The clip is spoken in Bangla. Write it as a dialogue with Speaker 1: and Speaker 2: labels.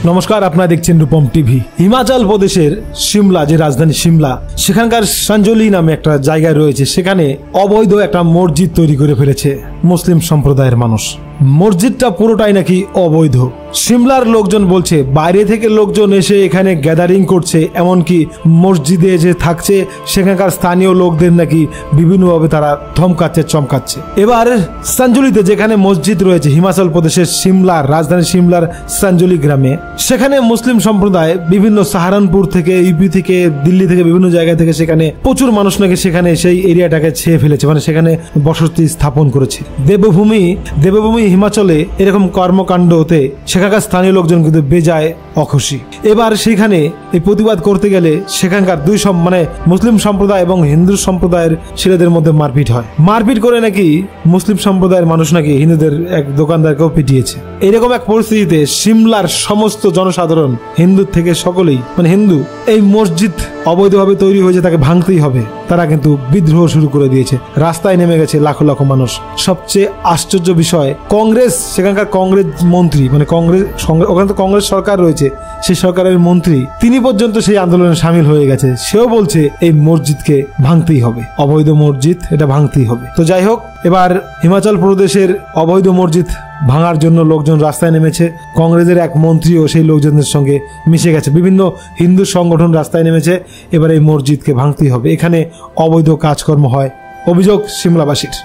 Speaker 1: নমস্কার, আপনারা দেখছেন রূপম টিভি। হিমাচল প্রদেশের সিমলা, যে রাজধানী সিমলা, সেখানকার সাঞ্জলি নামে একটা জায়গায় রয়েছে, সেখানে অবৈধ একটা মসজিদ তৈরি করে ফেলেছে মুসলিম সম্প্রদায়ের মানুষ। মসজিদটা পুরোটাই নাকি অবৈধ। সিমলার লোকজন বলছে বাইরে থেকে লোকজন এসে এখানে গ্যাদারিং করছে, এমনকি মসজিদে এসে থাকছে, সেখানকার স্থানীয় লোকদের নাকি বিভিন্নভাবে তারা ধমকাচ্ছে, চমকাচ্ছে। এবার সাঞ্জলিতে যেখানে মসজিদ রয়েছে হিমাচল প্রদেশের সিমলার রাজধানী সিমলার সাঞ্জলি গ্রামে, সেখানে মুসলিম সম্প্রদায় বিভিন্ন সাহারানপুর থেকে, ইউপি থেকে, দিল্লি থেকে, বিভিন্ন জায়গা থেকে সেখানে প্রচুর মানুষ নাকি সেখানে সেই এরিয়াটাকে ছেয়ে ফেলেছে, মানে সেখানে বসতি স্থাপন করেছে। দেবভূমি হিমাচলে এরকম কর্মকাণ্ড হতে সেখানকার স্থানীয় লোকজন কিন্তু বেজায় অখুশি। এবার সেখানে এই প্রতিবাদ করতে গেলে সেখানকার মানে মুসলিম সম্প্রদায় এবং হিন্দু সম্প্রদায়ের ছেলেদের মধ্যে মারপিট হয়। মারপিট করে নাকি মুসলিম সম্প্রদায়ের মানুষ নাকি হিন্দুদের এক দোকানদারকেও পিটিয়েছে। এরকম এক পরিস্থিতিতে সিমলার সমস্ত জনসাধারণ, হিন্দু থেকে সকলেই, মানে হিন্দু, এই মসজিদ অবৈধভাবে তৈরি হয়েছে, তাকে ভাঙতেই হবে, তারা কিন্তু বিদ্রোহ শুরু করে দিয়েছে। রাস্তায় নেমে গেছে লাখো লাখো মানুষ। সবচেয়ে আশ্চর্য বিষয়, কংগ্রেস, সেখানকার কংগ্রেস মন্ত্রী, মানে ওখানে তো কংগ্রেস সরকার রয়েছে, সেই সরকারের মন্ত্রী, তিনি পর্যন্ত সেই আন্দোলনে সামিল হয়ে গেছে। সেও বলছে এই মসজিদকে ভাঙতেই হবে, অবৈধ মসজিদ, এটা ভাঙতেই হবে। তো যাই হোক, এবার হিমাচল প্রদেশের অবৈধ মসজিদ ভাঙার জন্য লোকজন রাস্তায় নেমেছে। কংগ্রেসের এক মন্ত্রীও সেই লোকজনের সঙ্গে মিশে গেছে। বিভিন্ন হিন্দু সংগঠন রাস্তায় নেমেছে। এবার এই মসজিদকে ভাঙতেই হবে, এখানে অবৈধ কাজকর্ম হয়, অভিযোগ সিমলাবাসীর।